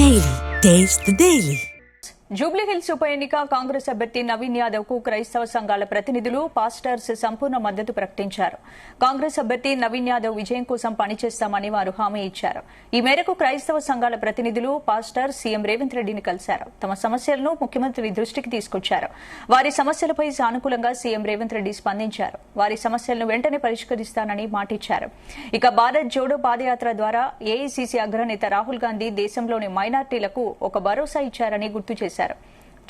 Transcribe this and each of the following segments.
Daily. Taste the Daily. Jubilee hills ఉప ఎన్నిక కాంగ్రెస్ అభ్యర్థి నవీన్ యాదవ్ కు క్రైస్తవ సంఘాల ప్రతినిధులు పాస్టర్స్ సంపూర్ణ మద్దతు ప్రకటించారు. కాంగ్రెస్ అభ్యర్థి నవీన్ యాదవ్ విజయం కోసం పనిచేస్తామని వారు హామీ ఇచ్చారు. ఈ మేరకు క్రైస్తవ సంఘాల ప్రతినిధులు పాస్టర్ సీఎం రేవంత్ రెడ్డిని కలిశారు. తమ సమస్యలను ముఖ్యమంత్రి దృష్టికి తీసుకొచ్చారు. వారి సమస్యలపై సానుకూలంగా సీఎం రేవంత్ రెడ్డి స్పందించారు. వారి సమస్యలను వెంటనే పరిష్కరిస్తానని మాటిచ్చారు. ఇక భారత్ జోడో పాదయాత్ర ద్వారా ఏఐసీసీ అగ్రనేత రాహుల్ గాంధీ దేశంలోని మైనార్టీలకు ఒక భరోసా ఇచ్చారని గుర్తు చేశారు.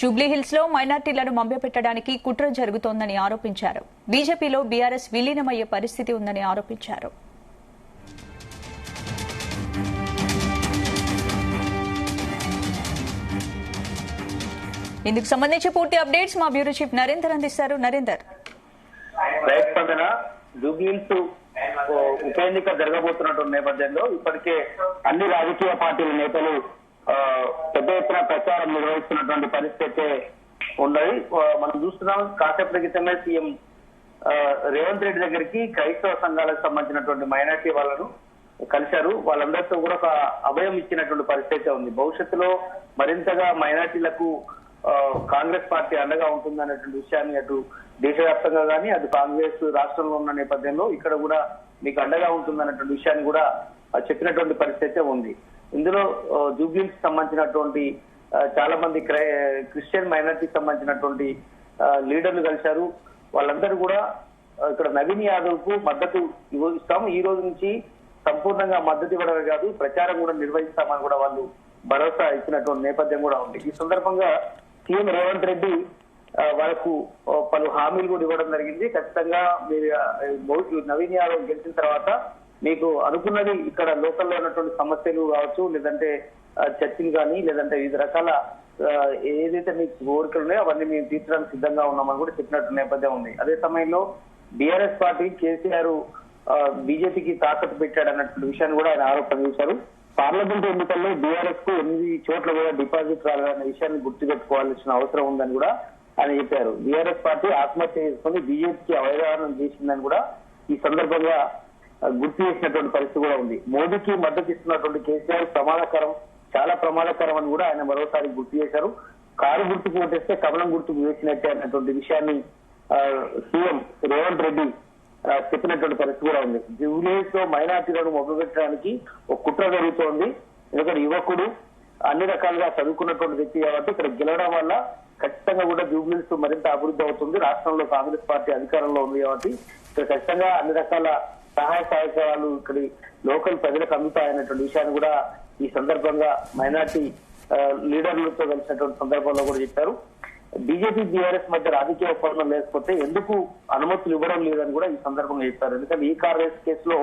జూబ్లీహిల్స్ లో మైనార్టీలను మభ్యపెట్టడానికి కుట్ర జరుగుతోందని ఆరోపించారు. బీజేపీలో బీఆర్ఎస్ విలీనమయ్యే పరిస్థితి ఉందని ఆరోపించారు. ఇందుకు సంబంధించి పూర్తి అప్డేట్స్ మా బ్యూరో చీఫ్ నరేందర్ అందిస్తారు. నరేందర్, జూబ్లీహిల్స్ ఉప ఎన్నిక జరగబోతున్నటువంటి నేపథ్యంలో ఇప్పటికే అన్ని రాజకీయ పార్టీల నేతలు పెద్ద ఎత్తున ప్రచారం నిర్వహిస్తున్నటువంటి పరిస్థితి ఉన్నది. మనం చూస్తున్నాం, కాసేపటి క్రితమే సీఎం రేవంత్ రెడ్డి దగ్గరికి క్రైస్తవ సంఘాలకు సంబంధించినటువంటి మైనార్టీ వాళ్ళను కలిశారు. వాళ్ళందరితో కూడా ఒక అభయం ఇచ్చినటువంటి పరిస్థితి ఉంది. భవిష్యత్తులో మరింతగా మైనార్టీలకు కాంగ్రెస్ పార్టీ అండగా ఉంటుందనేటువంటి విషయాన్ని అటు దేశవ్యాప్తంగా కానీ అటు కాంగ్రెస్ రాష్ట్రంలో ఉన్న నేపథ్యంలో ఇక్కడ కూడా మీకు అండగా ఉంటుందనేటువంటి విషయాన్ని కూడా చెప్పినటువంటి పరిస్థితి ఉంది. ఇందులో జూబ్లీకి సంబంధించినటువంటి చాలా మంది క్రిస్టియన్ మైనార్టీకి సంబంధించినటువంటి లీడర్లు కలిశారు. వాళ్ళందరూ కూడా ఇక్కడ నవీన్ యాదవ్ కు మద్దతు ఇస్తాము, ఈ రోజు నుంచి సంపూర్ణంగా మద్దతు ఇవ్వడమే కాదు ప్రచారం కూడా నిర్వహిస్తామని కూడా వాళ్ళు భరోసా ఇచ్చినటువంటి నేపథ్యం కూడా ఉంది. ఈ సందర్భంగా సీఎం రేవంత్ రెడ్డి వాళ్ళకు పలు హామీలు కూడా ఇవ్వడం జరిగింది. ఖచ్చితంగా మీరు నవీన్ యాదవ్ గెలిచిన తర్వాత మీకు అనుకున్నది ఇక్కడ లోకల్లో ఉన్నటువంటి సమస్యలు కావచ్చు, లేదంటే చర్చలు కానీ, లేదంటే వివిధ రకాల ఏదైతే మీకు కోరికలు ఉన్నాయో అవన్నీ మేము తీర్చడానికి సిద్ధంగా ఉన్నామని కూడా చెప్పినట్టు నేపథ్యం ఉంది. అదే సమయంలో బీఆర్ఎస్ పార్టీ కేసీఆర్ బీజేపీకి తాకట్టు పెట్టాడు అన్నటువంటి విషయాన్ని కూడా ఆయన ఆరోపణ చేశారు. పార్లమెంట్ ఎన్నికల్లో బీఆర్ఎస్ కు 8 చోట్ల కూడా డిపాజిట్ రాలన్న విషయాన్ని గుర్తుపెట్టుకోవాల్సిన అవసరం ఉందని కూడా ఆయన చెప్పారు. బీఆర్ఎస్ పార్టీ ఆత్మహత్య చేసుకుని బీజేపీకి అవగాహన చేసిందని కూడా ఈ సందర్భంగా గుర్తు చేసినటువంటి పరిస్థితి కూడా ఉంది. మోదీకి మద్దతు ఇస్తున్నటువంటి కేసీఆర్ ప్రమాదకరం, చాలా ప్రమాదకరం అని కూడా ఆయన మరోసారి గుర్తు చేశారు. కారు గుర్తుకు ఓటేస్తే కమలం గుర్తుకు వేసినట్టే అన్నటువంటి విషయాన్ని సీఎం రేవంత్ రెడ్డి చెప్పినటువంటి పరిస్థితి కూడా ఉంది. జూబ్లీహిల్స్ లో మైనార్టీలను మొదలుపెట్టడానికి ఒక కుట్ర జరుగుతోంది. ఎందుకంటే యువకుడు అన్ని రకాలుగా చదువుకున్నటువంటి వ్యక్తి కాబట్టి ఇక్కడ గెలవడం వల్ల ఖచ్చితంగా కూడా జూబ్లీహిల్స్ మరింత అభివృద్ధి అవుతుంది. రాష్ట్రంలో కాంగ్రెస్ పార్టీ అధికారంలో ఉంది కాబట్టి ఇక్కడ ఖచ్చితంగా అన్ని రకాల సహాయ సహకారాలు ఇక్కడి లోకల్ ప్రజలకు అందుతాయన్నటువంటి విషయాన్ని కూడా ఈ సందర్భంగా మైనార్టీ లీడర్లతో కలిసినటువంటి సందర్భంలో కూడా చెప్పారు. బీజేపీ బీఆర్ఎస్ మధ్య రాజకీయ ఒప్పందం లేకపోతే ఎందుకు అనుమతులు ఇవ్వడం లేదని కూడా ఈ సందర్భంగా చెప్పారు. ఎందుకంటే ఈ కార్ రేస్ కేసులో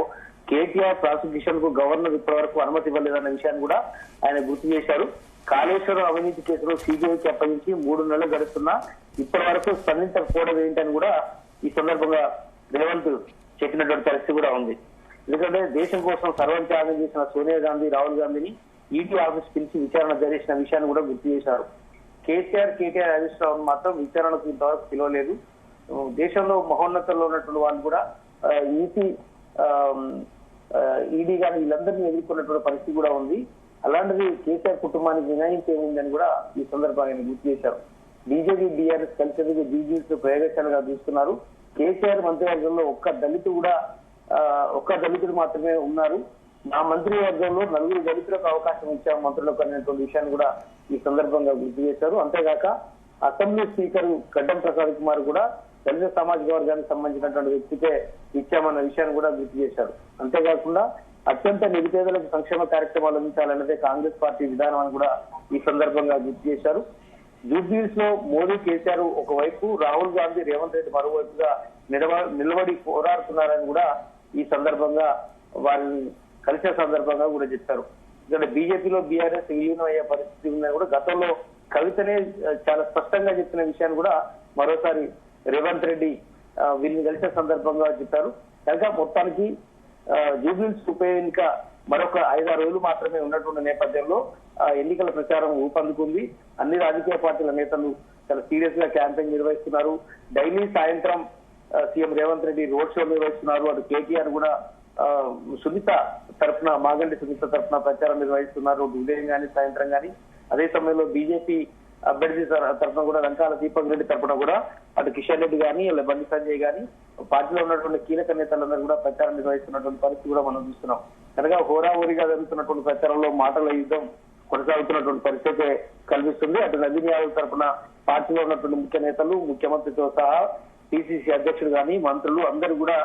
కేటీఆర్ ప్రాసిక్యూషన్ కు గవర్నర్ ఇప్పటి వరకు అనుమతి ఇవ్వలేదన్న విషయాన్ని కూడా ఆయన గుర్తు చేశారు. కాళేశ్వరం అవినీతి కేసులో సీబీఐకి అప్పగించి 3 నెలలు గడుస్తున్నా ఇప్పటి వరకు స్పందించకపోవడం ఏంటని కూడా ఈ సందర్భంగా రేవంత్ చెప్పినటువంటి పరిస్థితి కూడా ఉంది. ఎందుకంటే దేశం కోసం సర్వత్యాగం చేసిన సోనియా గాంధీ, రాహుల్ గాంధీని ఈడీ ఆఫీస్ పిలిచి విచారణ జరిగిన విషయాన్ని కూడా గుర్తు చేశారు. కేటీఆర్ హరీష్ రావు మాత్రం విచారణకు ఇంతవరకు పిలవలేదు. దేశంలో మహోన్నతంలో ఉన్నటువంటి వాళ్ళు కూడా ఈడీ కానీ వీళ్ళందరినీ ఎదుర్కొన్నటువంటి పరిస్థితి కూడా ఉంది. అలాంటిది కేసీఆర్ కుటుంబానికి వినాయింపు ఏముందని కూడా ఈ సందర్భంగా ఆయన గుర్తు చేశారు. బీజేపీ బీఆర్ఎస్ కలిసేందుకు బీజేపీ ప్రయోగశాలగా చూస్తున్నారు. కేసీఆర్ మంత్రివర్గంలో ఒక్క దళితుడు మాత్రమే ఉన్నారు. నా మంత్రివర్గంలో 4 దళితులకు అవకాశం ఇచ్చాము మంత్రులకు అనేటువంటి విషయాన్ని కూడా ఈ సందర్భంగా గుర్తు చేశారు. అంతేగాక అసెంబ్లీ స్పీకర్ గడ్డం ప్రసాద్ కుమార్ కూడా దళిత సామాజిక వర్గానికి సంబంధించినటువంటి వ్యక్తికే ఇచ్చామన్న విషయాన్ని కూడా గుర్తు చేశారు. అంతేకాకుండా అత్యంత నిరుపేదలకు సంక్షేమ కార్యక్రమాలు అందించాలన్నదే కాంగ్రెస్ పార్టీ విధానం అని కూడా ఈ సందర్భంగా గుర్తు చేశారు. జూబ్లీహిల్స్ లో మోదీ కేసీఆర్ ఒకవైపు, రాహుల్ గాంధీ రేవంత్ రెడ్డి మరోవైపుగా నిలబడి పోరాడుతున్నారని కూడా ఈ సందర్భంగా వారిని కలిసిన సందర్భంగా కూడా చెప్పారు. ఇక్కడ బీజేపీలో బీఆర్ఎస్ విలీనం అయ్యే పరిస్థితి ఉందని కూడా గతంలో కవితనే చాలా స్పష్టంగా చెప్పిన విషయాన్ని కూడా మరోసారి రేవంత్ రెడ్డి వీరిని కలిసిన సందర్భంగా చెప్పారు. కనుక మొత్తానికి జూబ్లీహిల్స్ ఉప ఎన్నిక మరొక 5-6 రోజులు మాత్రమే ఉన్నటువంటి నేపథ్యంలో ఎన్నికల ప్రచారం ఊపందుకుంది. అన్ని రాజకీయ పార్టీల నేతలు చాలా సీరియస్ గా క్యాంపెయిన్ నిర్వహిస్తున్నారు. డైలీ సాయంత్రం CM Revanth Reddy road show నిర్వహిస్తున్నారు. అటు కేటీఆర్ కూడా సునీత తరఫున మాగంటి సునీత తరఫున ప్రచారం నిర్వహిస్తున్నారు ఉదయం గాని సాయంత్రం గాని. అదే సమయంలో బీజేపీ అభ్యర్థి తరఫున కూడా రంకాల దీపక్ రెడ్డి తరఫున కూడా అటు కిషన్ రెడ్డి గాని బండి సంజయ్ గాని పార్టీలో ఉన్నటువంటి కీలక నేతలందరూ కూడా ప్రచారం నిర్వహిస్తున్నటువంటి పరిస్థితి కూడా మనం చూస్తున్నాం. కనుక హోరాహోరీగా జరుగుతున్నటువంటి ప్రచారంలో మాటల యుద్ధం కొనసాగుతున్నటువంటి పరిస్థితి కనిపిస్తుంది. అటు నవీన్ యాదవ్ తరఫున పార్టీలో ఉన్నటువంటి ముఖ్య నేతలు ముఖ్యమంత్రితో సహా పిసిసి అధ్యక్షుడు గాని మంత్రులు అందరూ కూడా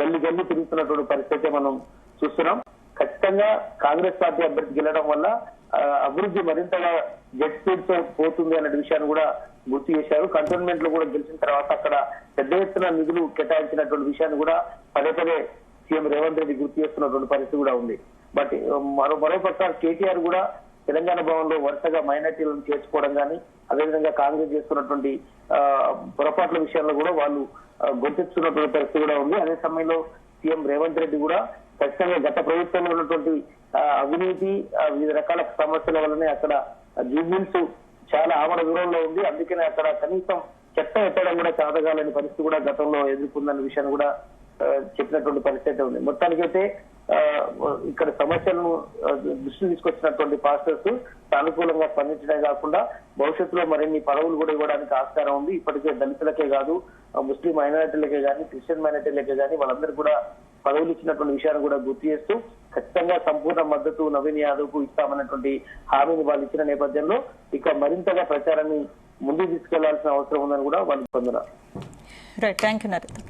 గల్లి గల్లి తిరుగుతున్నటువంటి పరిస్థితి మనం చూస్తున్నాం. ఖచ్చితంగా కాంగ్రెస్ పార్టీ అభ్యర్థి గెలవడం వల్ల అభివృద్ధి మరింతగా జెట్ స్పీడ్ తో పోతుంది అనే విషయాన్ని కూడా గుర్తు చేశారు. కంటోన్మెంట్ లో కూడా గెలిచిన తర్వాత అక్కడ పెద్ద ఎత్తున నిధులు కేటాయించినటువంటి విషయాన్ని కూడా పదే పదే సీఎం రేవంత్ రెడ్డి గుర్తు చేస్తున్నటువంటి పరిస్థితి కూడా ఉంది. బట్ మరోపక్క కేటీఆర్ కూడా తెలంగాణ భవన్ లో వరుసగా మైనార్టీలను చేర్చుకోవడం కానీ అదేవిధంగా కాంగ్రెస్ చేస్తున్నటువంటి పొరపాట్ల విషయాల్లో కూడా వాళ్ళు గొంతెత్తున్నటువంటి పరిస్థితి కూడా ఉంది. అదే సమయంలో సీఎం రేవంత్ రెడ్డి కూడా ఖచ్చితంగా గత ప్రభుత్వంలో ఉన్నటువంటి అవినీతి వివిధ రకాల సమస్యల వల్లనే అక్కడ జూబ్లీస్ చాలా ఆమడ దూరంలో ఉంది. అందుకనే అక్కడ కనీసం చెత్త ఎత్తడం కూడా చాతగాలని పరిస్థితి కూడా గతంలో ఎదుర్కొందన్న విషయాన్ని కూడా చెప్పినటువంటి పరిస్థితి ఉంది. మొత్తానికైతే ఇక్కడ సమస్యలను దృష్టి తీసుకొచ్చినటువంటి పాస్టర్స్ సానుకూలంగా స్పందించడమే కాకుండా భవిష్యత్తులో మరిన్ని పదవులు కూడా ఇవ్వడానికి ఆస్కారం ఉంది. ఇప్పటికే దళితులకే కాదు ముస్లిం మైనారిటీలకే కానీ క్రిస్టియన్ మైనారిటీలకే కానీ వాళ్ళందరూ కూడా పదవులు ఇచ్చినటువంటి విషయాన్ని కూడా గుర్తు చేస్తూ ఖచ్చితంగా సంపూర్ణ మద్దతు నవీన్ యాదవ్ కు ఇస్తామన్నటువంటి హామీని వాళ్ళు ఇచ్చిన నేపథ్యంలో ఇక మరింతగా ప్రచారాన్ని ముందుకు తీసుకెళ్లాల్సిన అవసరం ఉందని కూడా వాళ్ళు పొందుతున్నారు. Right, thank you Narendra.